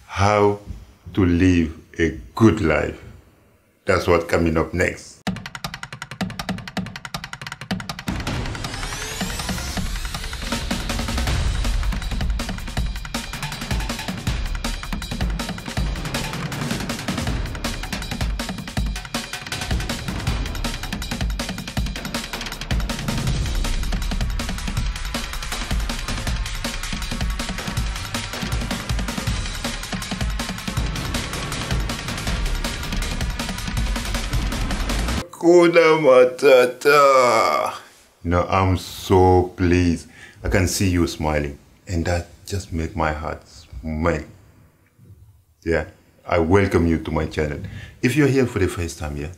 How to live a good life. That's what's coming up next. Hakuna Matata. No, I'm so pleased. I can see you smiling, and that just makes my heart smile. Yeah, I welcome you to my channel. If you're here for the first time, yeah,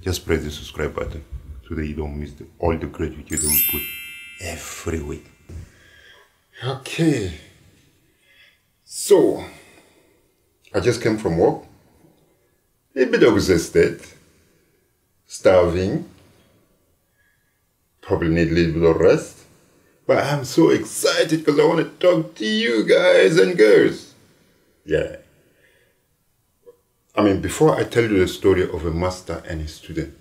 just press the subscribe button so that you don't miss all the great videos that we put every week. Okay, so I just came from work, a bit exhausted, starving, probably need a little bit of rest, but I'm so excited because I want to talk to you guys and girls. Yeah. I mean, before I tell you the story of a master and his student,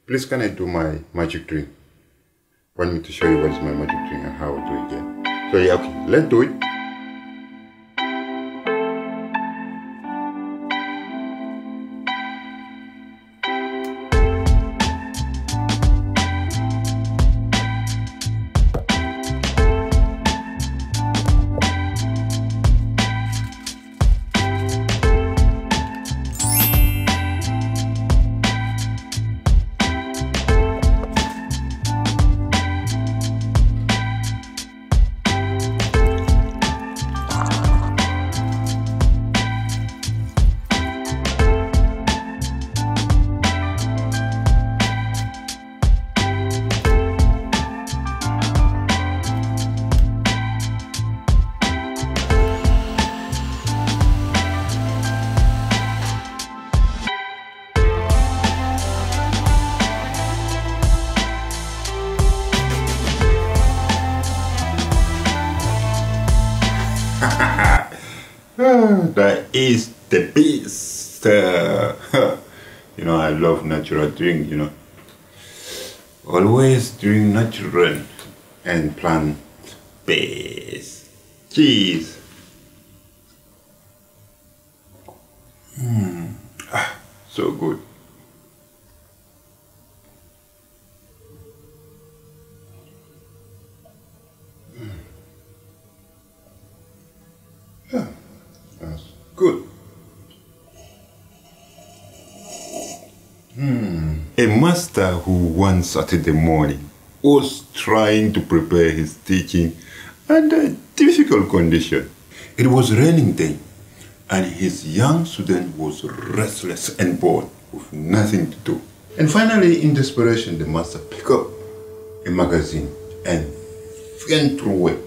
please can I do my magic drink? I want me to show you what is my magic drink and how I do it again. So yeah, okay, let's do it. That is the beast. You know, I love natural drink, you know. Always drink natural and plant-based. Cheese. So good. Yeah, that's good. A master who one Saturday morning was trying to prepare his teaching under difficult condition. It was raining day and his young student was restless and bored with nothing to do. And finally, in desperation, the master picked up a magazine and went through it.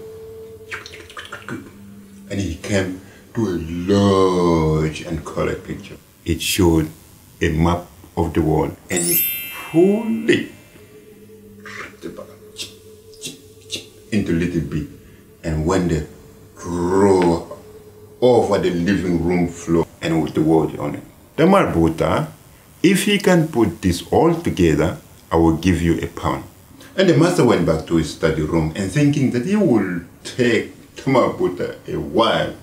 And he came to a large and colored picture. It showed a map of the world, and he pulled it into little bit and went there, draw over the living room floor and with the word on it. Tamar Botha, if he can put this all together, I will give you £1. And the master went back to his study room and thinking that he will take Tamar Botha a while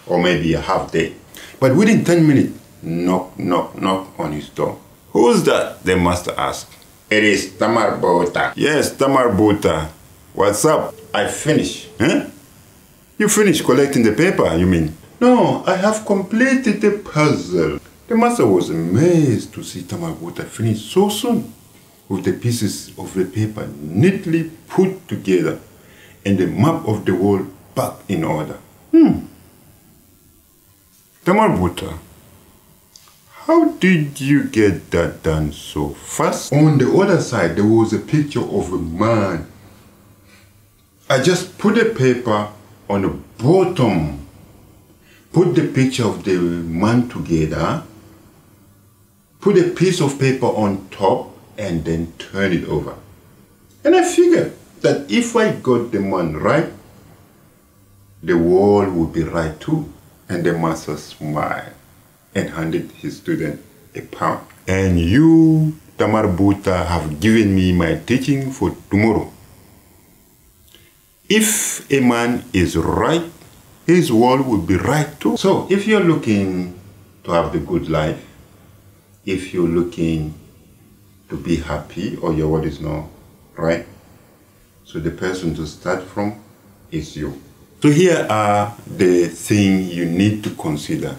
or maybe a half day. But within 10 minutes, knock, knock, knock on his door. Who's that? The master asked. It is Tamar Botha. Yes, Tamar Botha. What's up? I finished. Huh? You finished collecting the paper, you mean? No, I have completed the puzzle. The master was amazed to see Tamar Botha finish so soon, with the pieces of the paper neatly put together and the map of the world back in order. Tamar Botha, how did you get that done so fast? On the other side, there was a picture of a man. I just put the paper on the bottom, put the picture of the man together, put a piece of paper on top, and then turn it over. And I figured that if I got the man right, the world will be right too. And the master smiled and handed his student a pound. And you, Tamar Buta, have given me my teaching for tomorrow. If a man is right, his world will be right too. So if you're looking to have the good life, if you're looking to be happy or your world is not right, so the person to start from is you. So here are the things you need to consider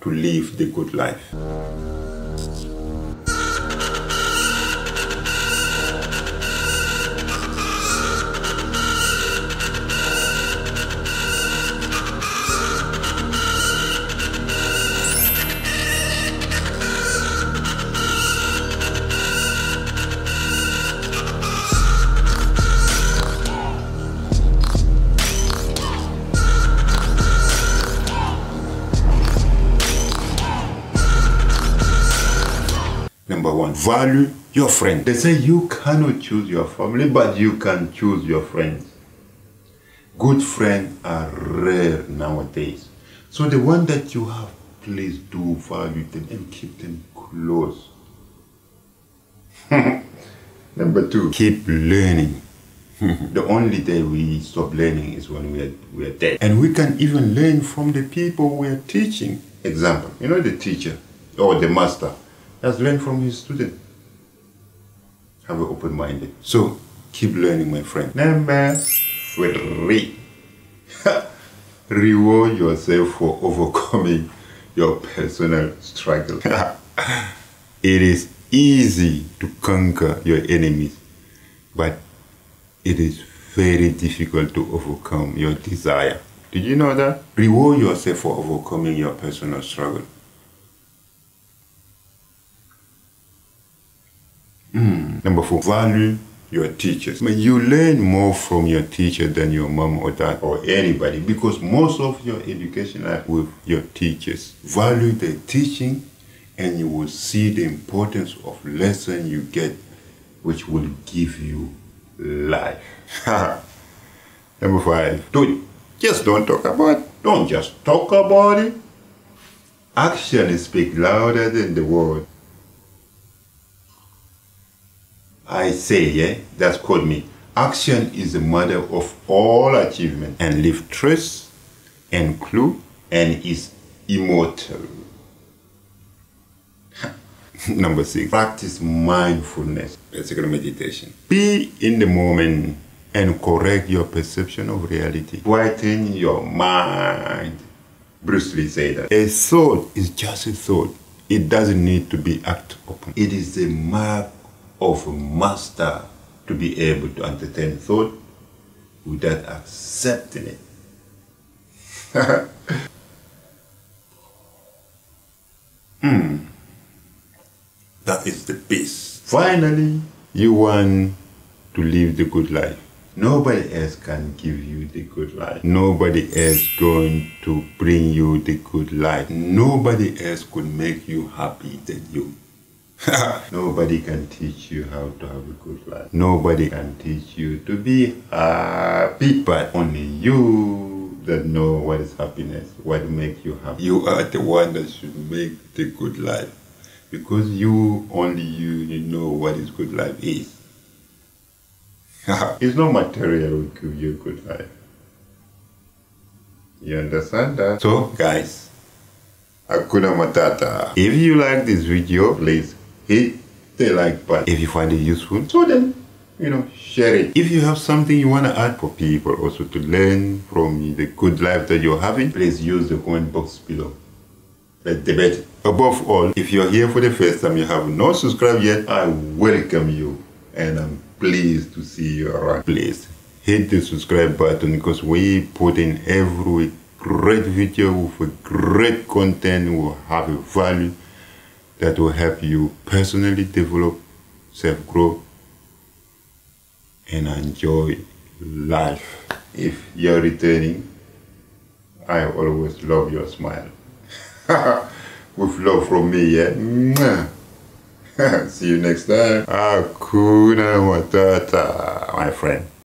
to live the good life. Number one, value your friend. They say you cannot choose your family, but you can choose your friends. Good friends are rare nowadays. So the one that you have, please do value them and keep them close. Number two, keep learning. The only day we stop learning is when we are dead. And we can even learn from the people we are teaching. Example, you know the teacher or the master has learned from his student. Have an open minded. So keep learning, my friend. Number three, reward yourself for overcoming your personal struggle. It is easy to conquer your enemies, but it is very difficult to overcome your desire. Did you know that? Reward yourself for overcoming your personal struggle. Number four, value your teachers. You learn more from your teacher than your mom or dad or anybody, because most of your education are with your teachers. Value the teaching and you will see the importance of lesson you get, which will give you life. Number five, just don't talk about it. Don't just talk about it. Action speaks louder than the word. I say, yeah, that's called me. Action is the mother of all achievement and leave trace and clue and is immortal. Number six, practice mindfulness, basically meditation. Be in the moment and correct your perception of reality. Quieten your mind. Bruce Lee said that. A thought is just a thought. It doesn't need to be acted upon. It is the mark of a master to be able to entertain thought without accepting it. That is the peace. Finally, you want to live the good life. Nobody else can give you the good life. Nobody else going to bring you the good life. Nobody else could make you happy than you. Nobody can teach you how to have a good life. Nobody can teach you to be happy, but only you that know what is happiness, what makes you happy. You are the one that should make the good life, because only you know what is good life is. It's not material will give you a good life. You understand that? So guys, Hakuna Matata. If you like this video, please hit the like button. If you find it useful, so then, share it. If you have something you want to add for people also to learn from the good life that you're having, please use the comment box below. Let's debate it. Above all, if you're here for the first time, you have not subscribed yet, I welcome you and I'm pleased to see you around. Please hit the subscribe button, because we put in every great video with a great content, will have a value that will help you personally develop, self-grow, and enjoy life. If you're returning, I always love your smile. With love from me, yeah? See you next time. Hakuna Matata, my friend.